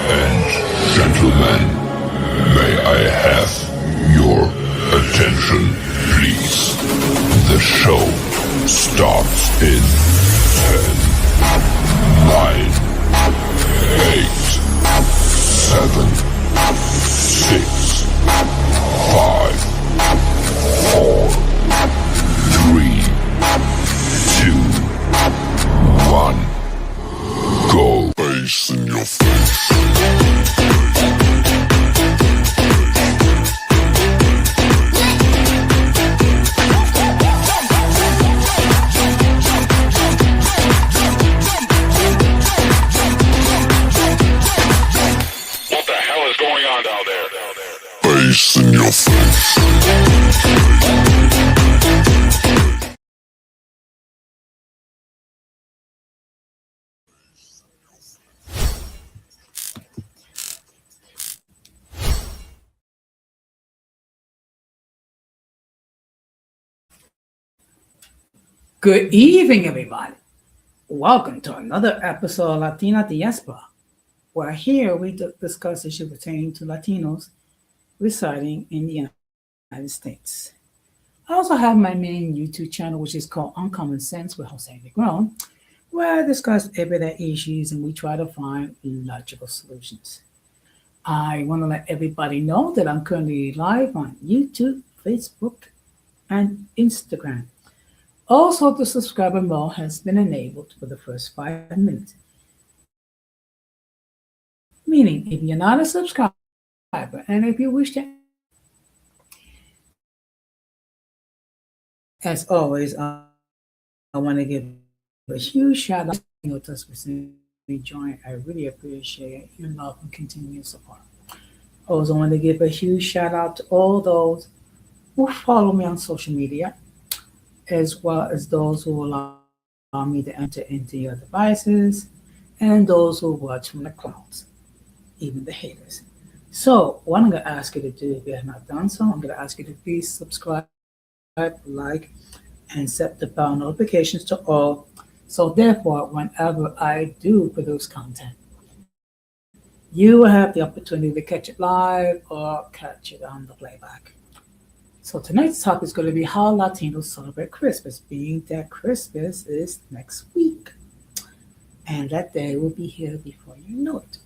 And gentlemen, may I have your attention, please? The show starts in 10, 9, 8, 7, 6, 5, 4, 3, 2, 1. Go. Bass in your face. What the hell is going on down there? Bass in your face. Good evening, everybody. Welcome to another episode of Latina Diaspora, where here we discuss issues pertaining to Latinos residing in the United States. I also have my main YouTube channel, which is called Uncommon Sense with Jose Negron, where I discuss everyday issues and we try to find logical solutions. I want to let everybody know that I'm currently live on YouTube, Facebook, and Instagram. Also, the subscriber mode has been enabled for the first 5 minutes. Meaning, if you're not a subscriber and if you wish to, as always, I want to give a huge shout out to us for joining. I really appreciate your love and continued support. I also want to give a huge shout out to all those who follow me on social media, as well as those who allow me to enter into your devices and those who watch from the clouds, even the haters. So what I'm going to ask you to do, if you have not done so, I'm going to ask you to please subscribe, like, and set the bell notifications to all. So therefore, whenever I do produce content, you will have the opportunity to catch it live or catch it on the playback. So tonight's topic is going to be how Latinos celebrate Christmas, being that Christmas is next week. And that day will be here before you know it.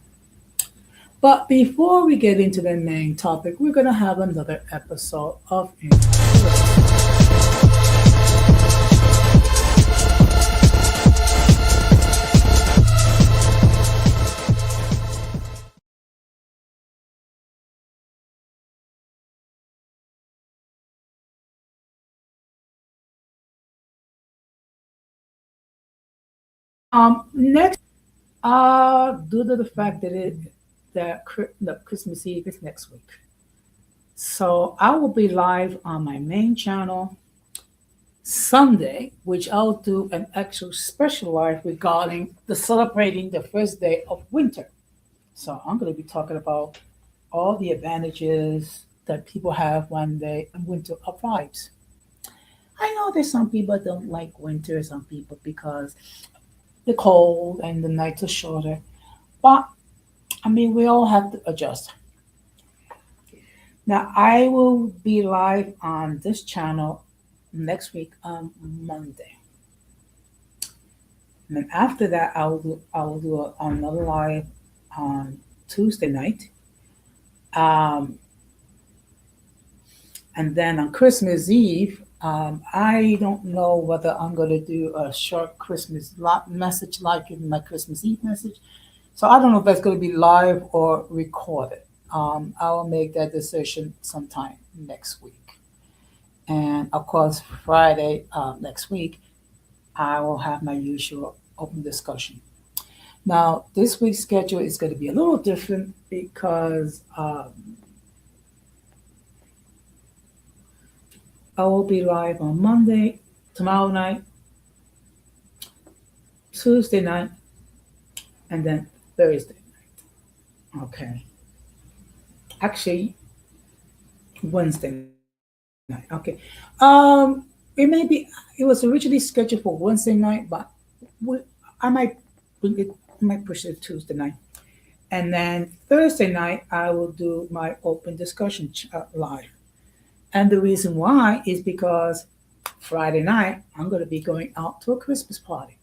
But before we get into the main topic, we're going to have another episode of next, due to the fact that the Christmas Eve is next week, so I will be live on my main channel Sunday, which I'll do an actual special live regarding the celebrating the first day of winter. So I'm going to be talking about all the advantages that people have when they winter arrives. I know there's some people that don't like winter, some people because the cold and the nights are shorter. But I mean, we all have to adjust. Now, I will be live on this channel next week on Monday. And then after that, I will do another live on Tuesday night. And then on Christmas Eve, I don't know whether I'm going to do a short Christmas message like in my Christmas Eve message. So I don't know if that's going to be live or recorded. I will make that decision sometime next week. And of course, Friday next week, I will have my usual open discussion. Now, this week's schedule is going to be a little different because I will be live on Monday, tomorrow night, Tuesday night, and then Thursday. Okay. Actually, Wednesday night. Okay. It may be. It was originally scheduled for Wednesday night, but we, I might bring it. I might push it to Tuesday night, and then Thursday night I will do my open discussion live. And the reason why is because Friday night I'm going to be going out to a Christmas party.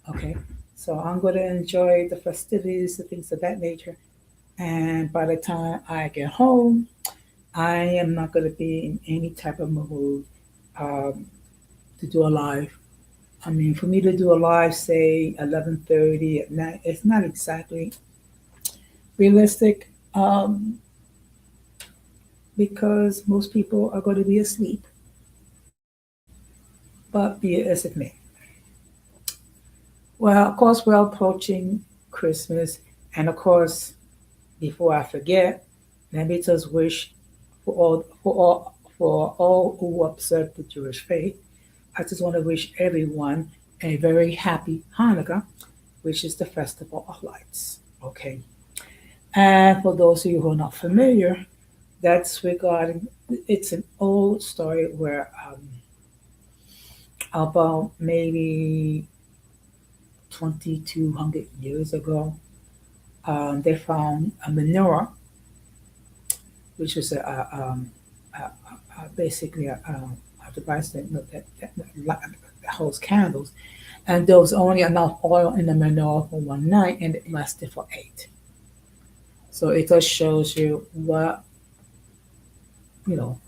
Okay. So I'm going to enjoy the festivities and things of that nature. And by the time I get home, I am not going to be in any type of mood um, to do a live. I mean, for me to do a live, say 11:30 at night, it's not exactly realistic because most people are going to be asleep. But be it as it may. Well, of course, we're approaching Christmas, and of course, before I forget, let me just wish for all who observe the Jewish faith. I just want to wish everyone a very happy Hanukkah, which is the festival of lights. Okay. And for those of you who are not familiar, that's regarding, it's an old story where about maybe 2,200 years ago, they found a menorah, which is basically a device that holds candles. And there was only enough oil in the menorah for one night, and it lasted for eight. So it just shows you you know,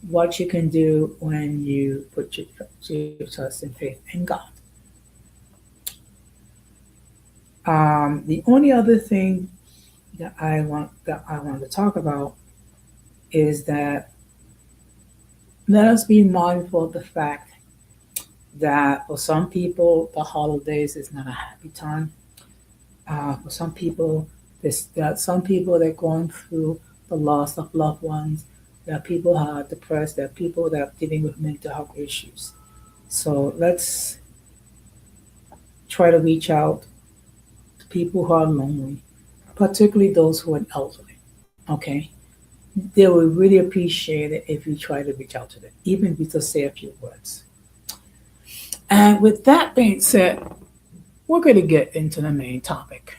what you can do when you put your trust and faith in God. The only other thing that I want to talk about is that let us be mindful of the fact that for some people the holidays is not a happy time. For some people, there are some people that are going through the loss of loved ones. There are people who are depressed. There are people that are dealing with mental health issues. So let's try to reach out to people who are lonely, particularly those who are elderly. Okay, they will really appreciate it if you try to reach out to them, even if you just say a few words. And with that being said, we're going to get into the main topic.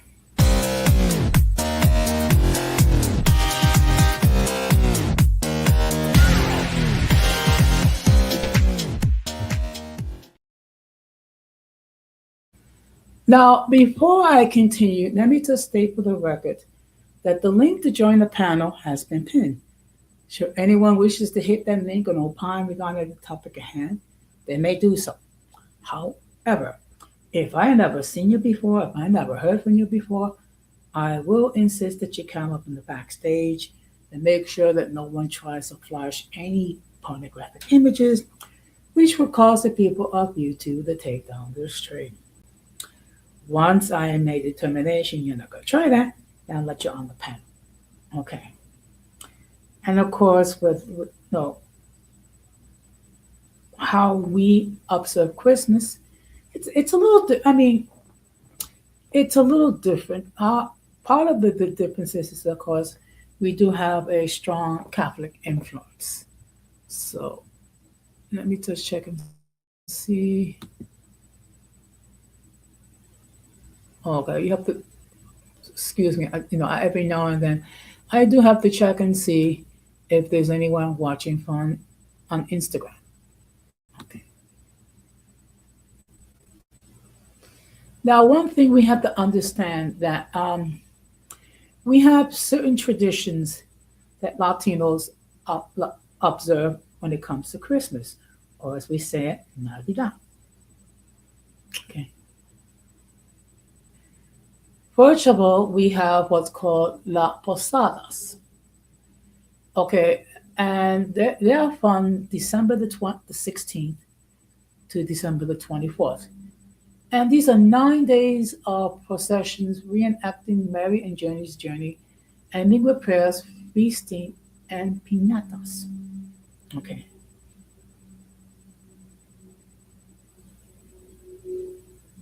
Now, before I continue, let me just state for the record that the link to join the panel has been pinned. Should anyone wishes to hit that link and opine regarding the topic at hand, they may do so. However, if I never seen you before, if I never heard from you before, I will insist that you come up in the backstage and make sure that no one tries to flash any pornographic images, which will cause the people of YouTube to take down their stream. Once I am made determination you're not going to try that, then I'll let you on the panel. Okay. And of course, with how we observe Christmas, it's a little. I mean, it's a little different. Part of the differences is, of course, we do have a strong Catholic influence. So let me just check and see. Okay, you have to excuse me. Every now and then, I do have to check and see if there's anyone watching from on Instagram. Okay. Now, one thing we have to understand that we have certain traditions that Latinos up, observe when it comes to Christmas, or as we say it, Navidad. Okay. First of all, we have what's called La Posadas. Okay, And they are from December the 16th to December the 24th. And these are 9 days of processions reenacting Mary and Journey's journey, ending with prayers, feasting, and piñatas. Okay.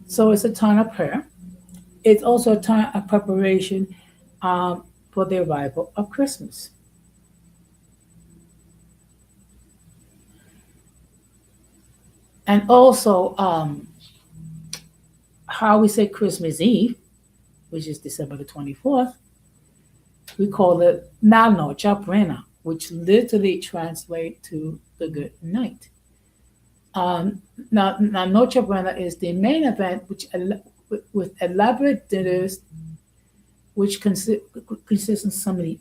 So it's a time of prayer. It's also a time of preparation um, for the arrival of Christmas. And also, how we say Christmas Eve, which is December the 24th, we call it La Noche Buena, which literally translates to the good night. Um, now, La Noche Buena is the main event, with elaborate dinners, which consists of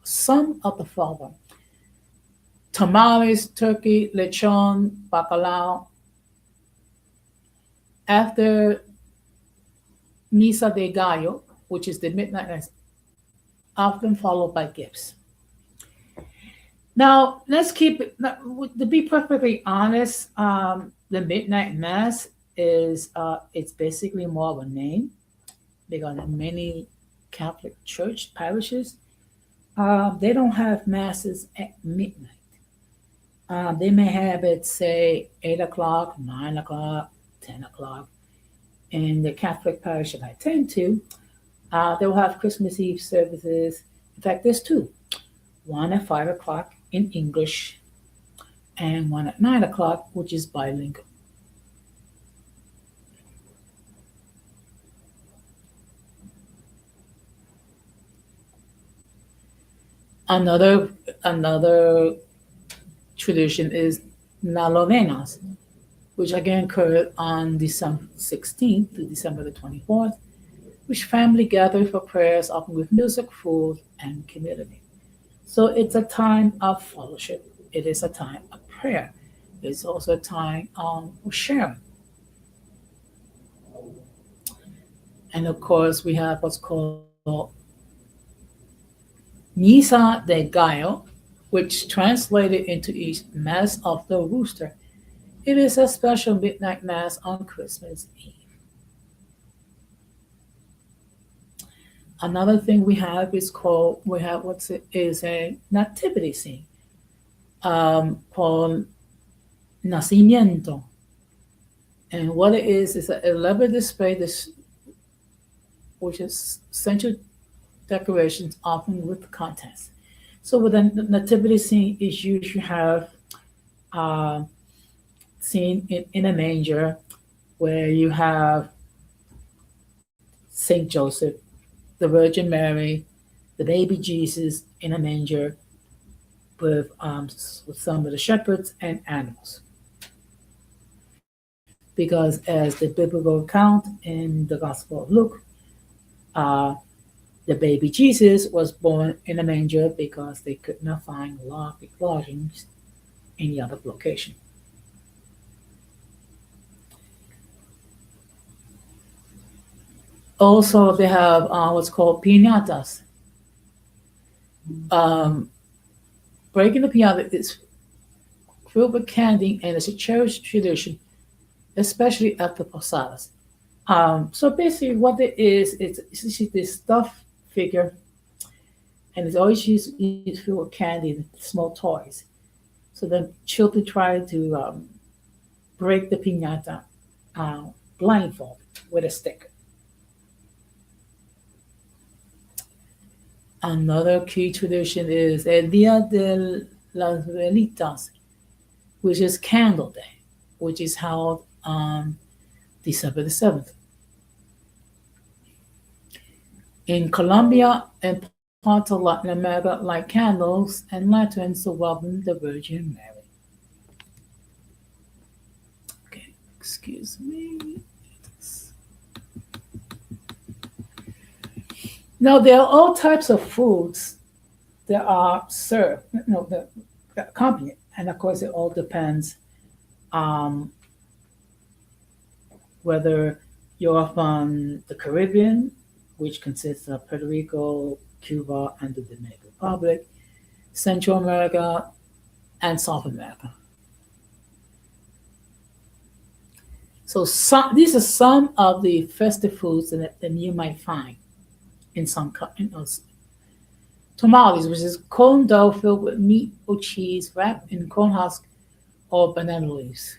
some of the following: tamales, turkey, lechon, bacalao. After Misa de Gallo, which is the midnight mass, often followed by gifts. Now, let's keep it, to be perfectly honest, the midnight mass it's basically more of a name because in many Catholic church parishes, they don't have masses at midnight. They may have it say 8 o'clock, 9 o'clock, 10 o'clock. In the Catholic parish that I attend to, they will have Christmas Eve services. In fact, there's two: one at 5 o'clock in English and one at 9 o'clock, which is bilingual. Another another tradition is La Novenas, which again occurred on December 16th to December the 24th, which family gather for prayers, often with music, food, and community. So it's a time of fellowship. It is a time of prayer. It's also a time of sharing. And of course, we have what's called Misa de Gallo, which translated into each Mass of the Rooster. It is a special midnight Mass on Christmas Eve. Another thing we have what's it is a nativity scene called Nacimiento. And what it is an elaborate display this, which is central decorations often with contents. So with a nativity scene is usually have uh, scene in a manger where you have Saint Joseph, the Virgin Mary, the baby Jesus in a manger with some of the shepherds and animals. Because as the biblical account in the Gospel of Luke, uh, the baby Jesus was born in a manger because they could not find lodgings in the other location. Also, they have what's called piñatas. Um, Breaking the piñata is filled with candy and it's a cherished tradition, especially at the posadas. So basically, what it is, it's just this stuffed figure, and it's always used filled with candy and small toys. So then children try to break the piñata uh, blindfolded with a stick. Another key tradition is El Día de las Velitas, which is Candle Day, which is held on December the 7th. In Colombia and parts of Latin America, light candles and lanterns to welcome the Virgin Mary. Okay, excuse me. Now, there are all types of foods that are served, that accompany it. And of course, it all depends um, whether you're from the Caribbean, which consists of Puerto Rico, Cuba, and the Dominican Republic. Central America, and South America. So these are some of the festive foods that you might find in some tamales, which is corn dough filled with meat or cheese wrapped in corn husk or banana leaves.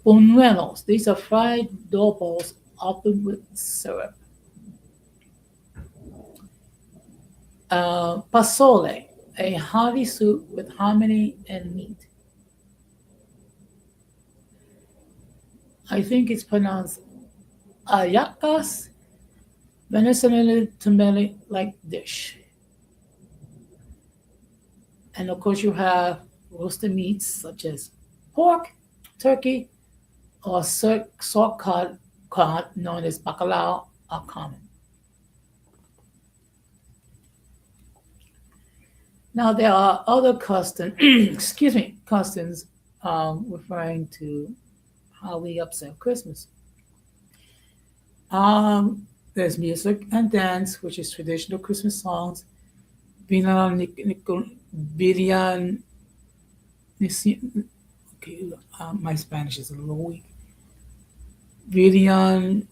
Buñuelos, these are fried dough balls often with syrup. Pasole, a hearty soup with hominy and meat. I think it's pronounced ayacas, Venezuelan tamale like dish. And of course, you have roasted meats such as pork, turkey, or salt cod known as bacalao are common. Now, there are other customs, excuse me, customs referring to how we observe Christmas. Um, there's music and dance, which is traditional Christmas songs. Bilan, Bilian, okay, my Spanish is a little weak. Bilian,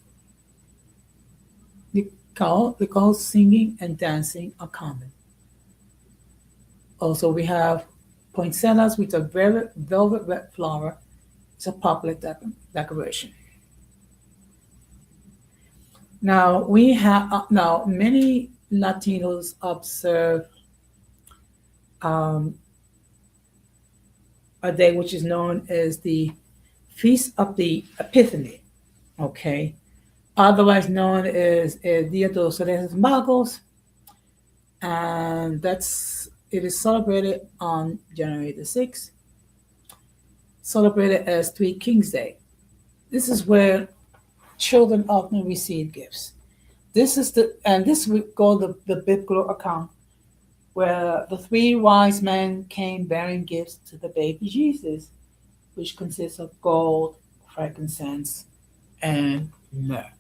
Nicole singing and dancing are common. Also, we have poinsettias with a velvet red flower. It's a popular decoration. Now we have now many Latinos observe um, a day which is known as the Feast of the Epiphany. Okay, otherwise known as El Dia de los Reyes Magos, and that's it is celebrated on January the 6th, celebrated as Three Kings Day. This is where children often receive gifts. This we call the biblical account where the three wise men came bearing gifts to the baby Jesus, which consists of gold, frankincense, and myrrh.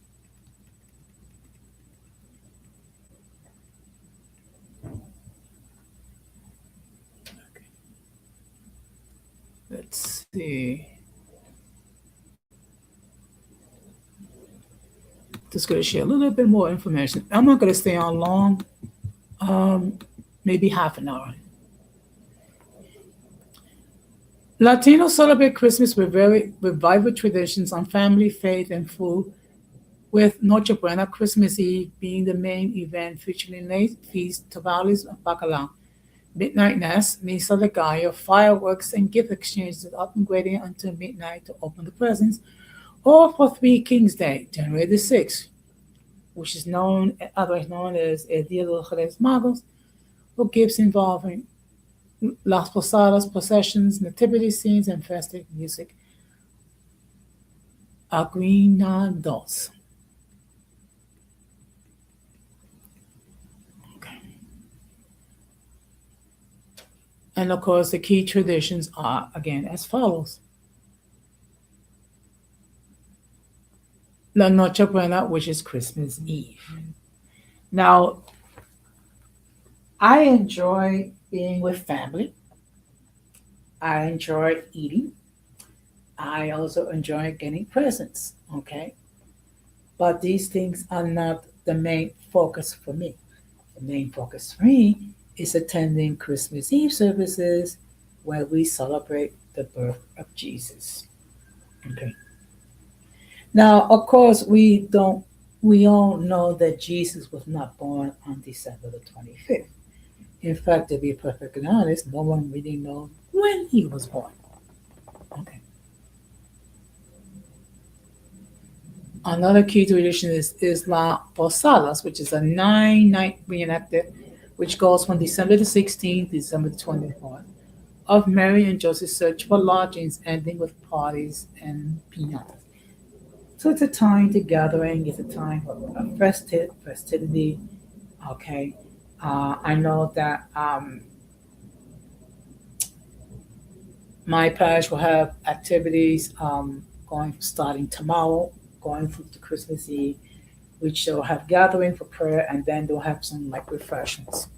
Okay. Let's see. Just going to share a little bit more information. I'm not going to stay on long, um, maybe half an hour. Latinos celebrate Christmas with vibrant traditions on family, faith, and food, with Noche Buena Christmas Eve being the main event featuring late feast, tamales, and bacalao. Midnight Mass, Misa de Gallo, fireworks, and gift exchanges often waiting until midnight to open the presents, or for Three Kings Day, January the 6th, which is otherwise known as El Dia de los Reyes Magos, for gifts involving Las Posadas, processions, nativity scenes, and festive music. Aguinaldos. Okay. And of course, the key traditions are again as follows: La Noche Buena, which is Christmas Eve. Now, I enjoy being with family. I enjoy eating. I also enjoy getting presents. Okay. But these things are not the main focus for me. The main focus for me is attending Christmas Eve services where we celebrate the birth of Jesus. Okay. Now, of course, we all know that Jesus was not born on December the 25th. In fact, to be perfectly honest, no one really knows when he was born. Okay. Another key tradition is La Posadas, which is a 9-night reenactment which goes from December the 16th to December the 24th, of Mary and Joseph's search for lodgings, ending with parties and piñatas. So it's a time to gathering, it's a time of festivity. Okay. I know that my parish will have activities going starting tomorrow, going through to Christmas Eve, which they'll have gathering for prayer, and then they'll have some like refreshments.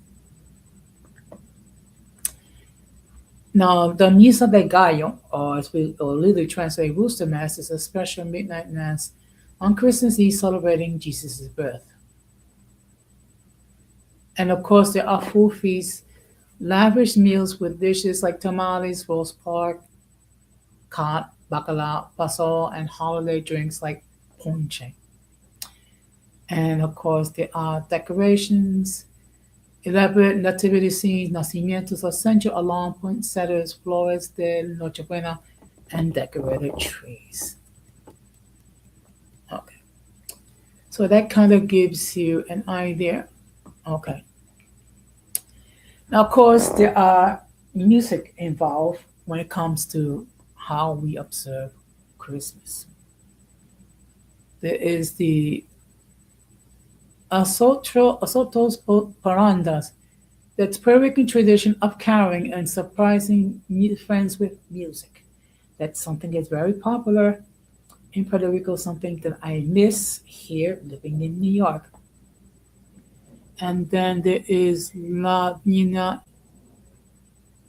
Now, the Misa de Gallo, or as we or literally translate Rooster Mass, is a special midnight mass on Christmas Eve celebrating Jesus' birth. And of course, there are full feasts, lavish meals with dishes like tamales, roast pork, cod, bacalao, pasol, and holiday drinks like ponche. And of course, there are decorations, elaborate nativity scenes, nacimientos, essential alarm poinsettias, flores de Nochebuena, and decorated trees. Okay, so that kind of gives you an idea. Okay, now of course there are music involved when it comes to how we observe Christmas. There is the Asotos Parandas, that's Puerto Rican tradition of carrying and surprising friends with music. That's something that's very popular in Puerto Rico, something that I miss here living in New York. And then there is La Nina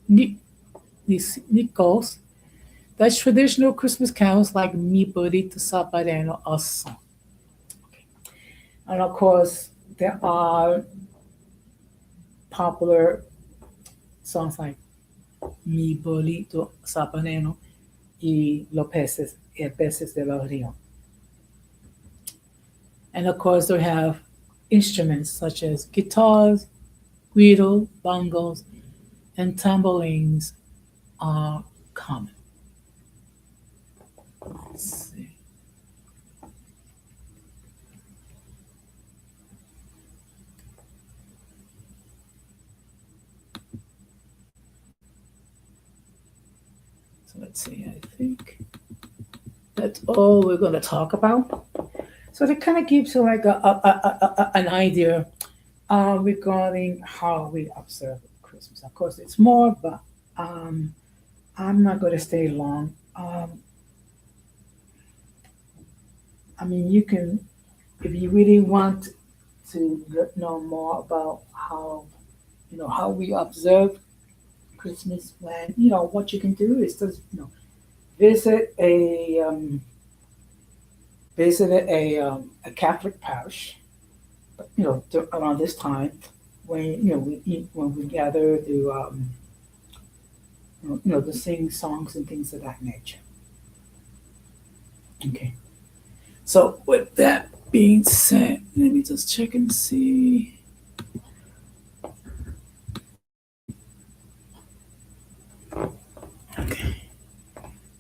Ni- Nicos. That's traditional Christmas carols like Mi Burrito Zapareno or song. And of course, there are popular songs like Mi Burrito Zapareno y Peces de los Ríos. And of course, they have instruments such as guitars, guido, bongos, and tambourines are common. Let's see. So let's see, I think that's all we're going to talk about. So that kind of gives you like an idea regarding how we observe Christmas. Of course, it's more, but um, I'm not going to stay long. I mean, you can, if you really want to know more about how we observe Christmas, when what you can do is just visit a um, a Catholic parish. Around this time when when we gather to to sing songs and things of that nature. Okay. So with that being said, let me just check and see. Okay.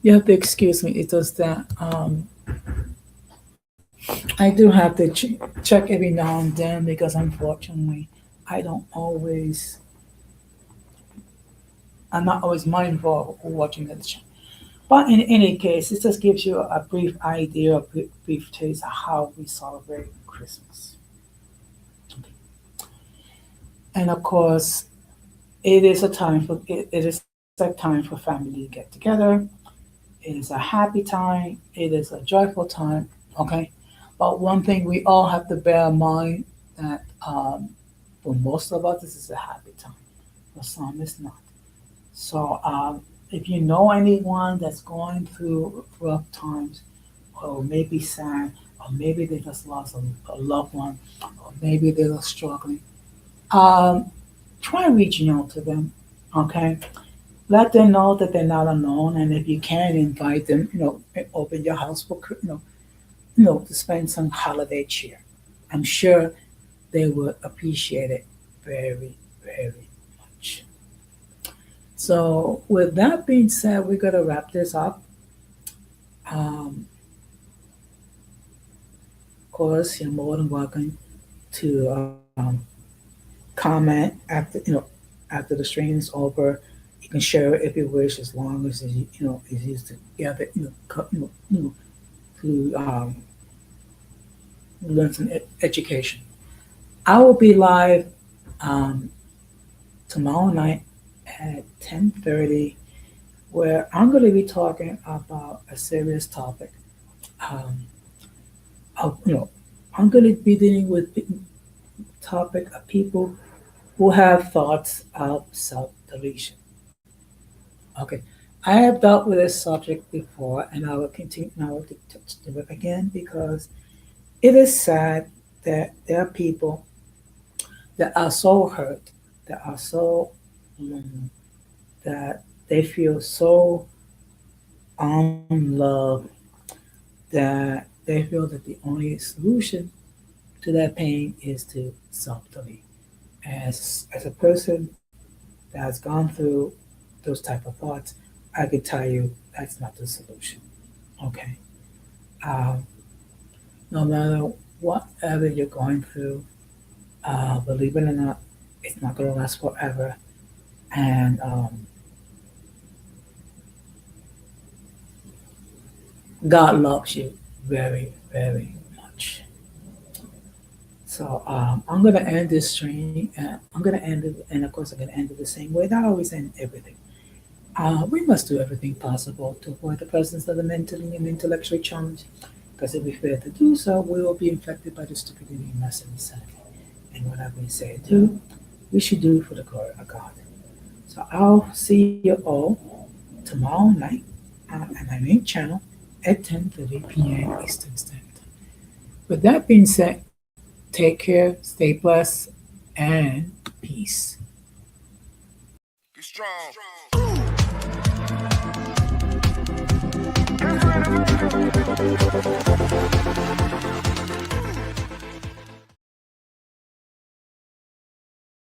You have to excuse me. It's just that I do have to check every now and then because unfortunately I don't always I'm not always mindful of watching the show. But in any case, it just gives you a brief idea, a brief taste of how we celebrate Christmas. And of course, it is a time for family to get together. It is a happy time. It is a joyful time. Okay, but one thing we all have to bear in mind that for most of us, this is a happy time. For some, it's not. So if you know anyone that's going through rough times, or maybe sad, or maybe they just lost a loved one, or maybe they're struggling, um, try reaching out to them. Okay, let them know that they're not alone, and if you can, invite them. Open your house for to spend some holiday cheer. I'm sure they would appreciate it very, very much. So, with that being said, we're gonna wrap this up. Of course, you're more than welcome to comment after the stream is over. You can share it if you wish, as long as it's used together. To learn some education. I will be live um, tomorrow night at 10:30, where I'm going to be talking about a serious topic. Um, of I'm going to be dealing with the topic of people who have thoughts of self-deletion. Okay, I have dealt with this subject before, and I will continue now to do it again because it is sad that there are people that are so hurt, that are so that they feel so unloved that they feel that the only solution to that pain is to self-delete. As a person that has gone through those type of thoughts, I could tell you that's not the solution. Okay. Um, no matter whatever you're going through, believe it or not, it's not going to last forever. And God loves you very, very much. So I'm going to end this stream. I'm going to end it, and of course, I'm going to end it the same way that I always end everything. We must do everything possible to avoid the presence of the mentally and intellectually challenged, because if we fail to do so, we will be infected by the stupidity, mess, and insanity. And whatever we say and do, we should do for the glory of God. So I'll see you all tomorrow night at my main channel at 10:30 p.m. Eastern Standard Time. With that being said, take care, stay blessed, and peace. Be strong.